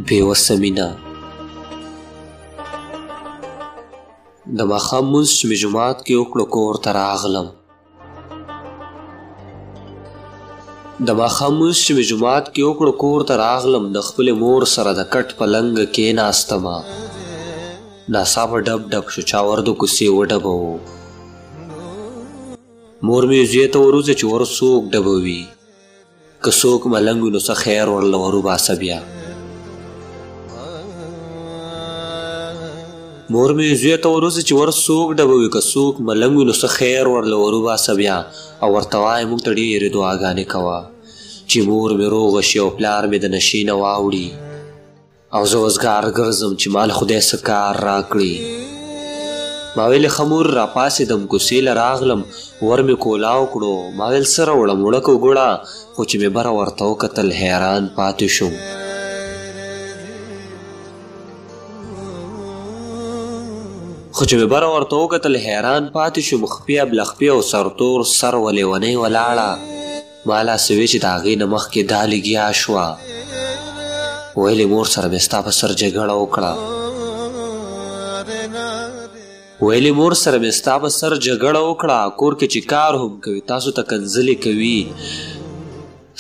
بېوسه مینه. د ماښام لمونځ چې مې جومات کې وکړو کور ته راغلم. د خپلې مور سره د کټ په لنګه کېناستمه. ناڅاپه ډب ډب شو، چا ور د کوڅې وډبوو. مور مې زوی ته وروځه چې ور څوک ډبوي، که څوک ملنګ وي نو څه خیر ورله ور وباسه بیا. او ورته وایه موږ ته ډېرې دعاګانې کوه چې مور مې روغه شي او پلار مې د نشې نه واوړي او زه وزګار ګرځم چې ما له خدای څه کار راکړي. ما ویلې ښه مور راپاڅېدم، کوڅې له راغلم، ور مې کولاو کړو. ما ویل څه راوړم، وړکه ګوړه. خو چې مې بره ورته وکتل حیران پاتې شوم. خپې ابلخپې او سرتور سر ولیونۍ ولاړه. ما لاسې وی چې د هغې نه مخکې دا لګیا شوه. ویلې مور سره مې ستا په سر جګړه وکړه. کور کې چې کار هم کوي، تاسو ته کنځلې کوي،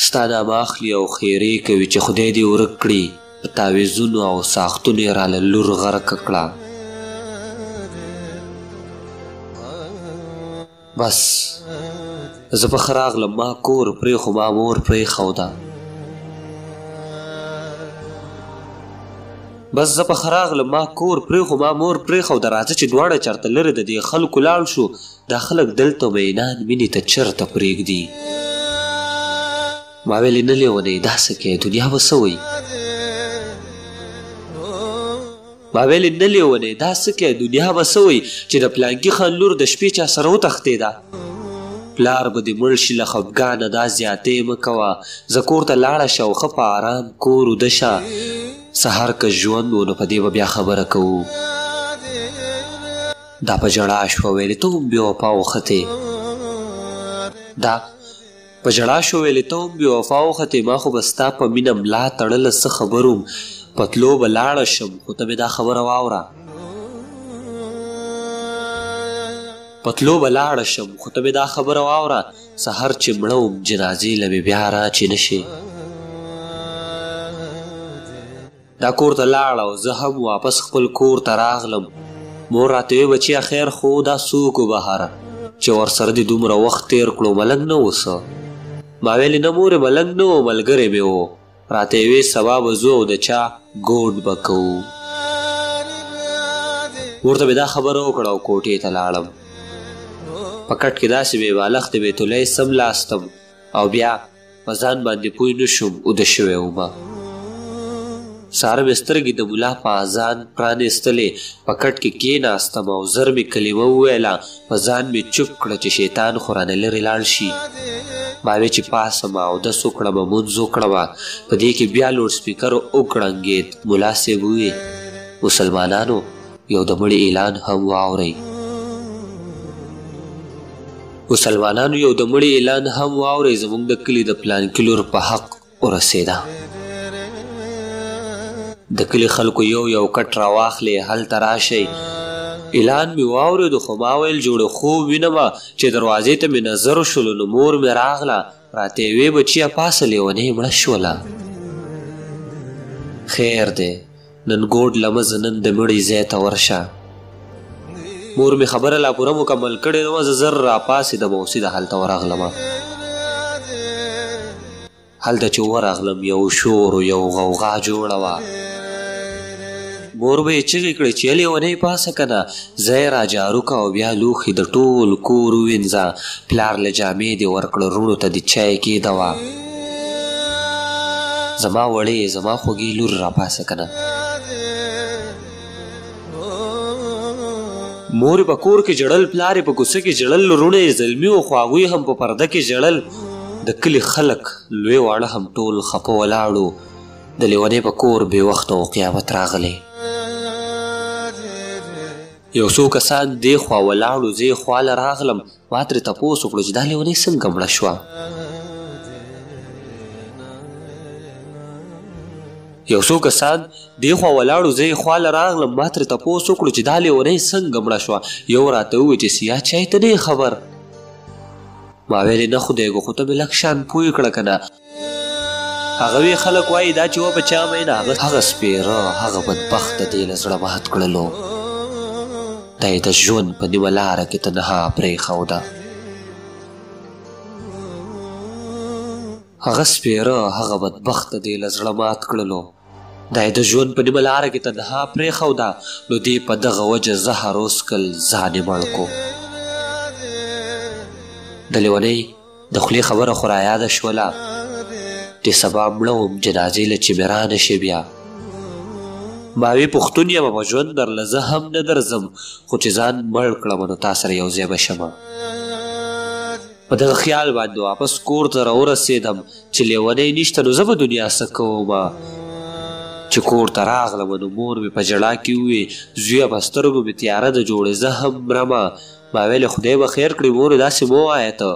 ستا نامه اخلي او خیرې کوي چې خدای دې ورک کړي. په تاویزونو او ساختونو یې راله لور غرقه کړه. بس زه په ښه راغلم، ما کور پرېښو، ما مور پرېښوده. راځه چې دواړه چېرته لرې د دې خلکو لاړ شو. دا خلک دلته مینان مینې ته چېرته پرېږدي. ما ویلې نه لیونۍ دا څه کوې، دنیا به څه وایي. چې د پلانکي خان لور د شپې چا سره وتښتېده. پلار به دې مړ شي له خفګانه، دا زیاتې مه کوه. زه کور ته لاړه شه او ښه په آرام کور وده شه. سهار که ژوند و نو په دې به بیا خبره کوو. دا په ژړا شوه. ویلې ته هم بېوفا وختې. ما خو به ستا په مینه ملا تړله، څه خبر وم. پتلو به لاړه شم، خو ته مې دا خبره واوره. سهار چې مړه وم جنازې له مې بیا راچې نه شي. دا کور ته لاړه او زه هم واپس خپل کور ته راغلم. مور راته وی بچیه خیر خو دا څوک و بهر چې ورسره دې دومره وخت تېر کړو، ملنګ نه و څه؟ ما ویلې نه مورې ملنګ نه و، ملګری مې و. راته یې وی سبا به ځو او د چا ګوډ به کوو. ورته مې دا خبره وکړه او کوټې ته لاړم. په کټ کې داسې بې بالښته بیت الله سملاستم او بیا په ځان باندې پوه نه شوم اوده شوی ومه. سهار مې سترګې د ملا په اذان پرانېستلې. په کټ کې کېناستم او زر مې کلمه وویله. په ځان مې چوپ کړه چې شیطان خو رانه لرې لاړ شي. ما وی چې پاسم اودس وکړم، مونځ وکړم. په دې کې بیا لوډ سپیکر وکړنګېد. ملا صاحب ووی مسلمانانو یو د مړي اعلان هم واورئ. زموږ د کلي د پلانکي لور په حق ورسېده. د کلي خلکو یو کټ راواخلې، هلته راشئ. اعلان مې واورېدو، خو ما ویل جوړه خوب وینمه چې دروازې ته مې نظر شولو نو مور مې راغله. راته یې وی بچیه پاسه لیونۍ مړه شوله. خیر دی نن ګوډ لمزه، نن د مړي ځای ته ورشه. مور مې خبره لا پوره مکمل کړې نه وه. زه زر راپاڅېدم او سیده هلته ورغلمه. هلته چې ورغلم یو شور و یو غوغا جوړه وه. مور به یې چغې کړې چې لیونۍ پاسه که نه. ځای را جارو که او بیا لوښي د ټول کور ووینځه. پلار له جامې دې ورکړه، روڼو ته دې چای کېدوه. زما وړې زما خوږې لور راپاسه که نه. مور په کور کې جړل، پلار په کوڅه کې جړل، لورونه یې زلمي و خو هغوی هم په پرده کې جړل. د کلي خلک لوی واړه هم ټول خفه ولاړو. د لیونۍ په کور بې وخته و قیامت راغلی. یو څو کسان دې خوا ولاړو، زه یې خواله راغلم. ما ترې تپوس وکړو چې دا لیونۍ څنګه مړه شوه. یو څو کسان دې خوا ولاړو، زه یې خواله راغلم. ما ترې تپوس وکړو چې دا لیونۍ څنګه مړه شوه. یو راته وویل چې سیاه چای ته نه خبر. ما ویلې نه خدایږو، خو ته مې لږ شان پوه کړه که نه. هغه وی خلک وایي دا چې و په چا مینه، هغه سپېره هغه بدبخته دې له زړه مات کړلو. دا یې د ژوند په نیمه لاره کې تنها پرېښوده. هغه سپېره هغه بدبخته دې له زړه مات کړلو. دا یې د ژوند په نیمه لاره کې تنها پرېښوده. نو دې په دغه وجه زهر وڅښل، ځان یې مړ کړو. د لیونۍ د خولې خبره خو رایاده شوله چې سبا مړه وم، جنازې له چې مې رانشي بیا. ما وی پښتون یم په ژوند درله زه هم نه درځم، خو چې ځان مړ کړم نو تا سره یو ځای به شمه. په دغه خیال باندې واپس کور ته راورسېدم چې لیونۍ نشته نو زه به دنیا څه کومه. چې کور ته راغلم نو مور مې په ژړا کې ووی زویه په سترګو مې تیاره ده جوړې، زه هم مرمه. ما ویلې خدای به خیر کړي مورې داسې مه وایه ته.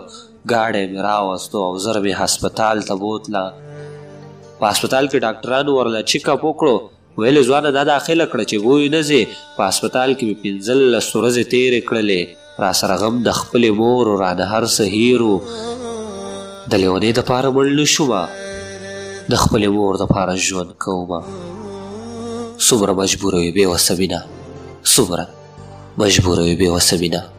ګاډی مې راوستو او زر مې هسپتال ته بوتله. په هسپتال کې ډاکټرانو ورله چیک اپ وکړو. ویلې ځوانه دا داخله کړه چې بوی نه ځې. په هسپتال کې مې 15 ورځې تېرې کړلې. را سره غم د خپلې مور و رانه هر څه هیر و. د لیونۍ دپاره مړ نه شومه، د خپلې مور دپاره ژوند کومه. څومره مجبوره وي بې وسه مینه، څومره مجبوره وي بې وسه مینه.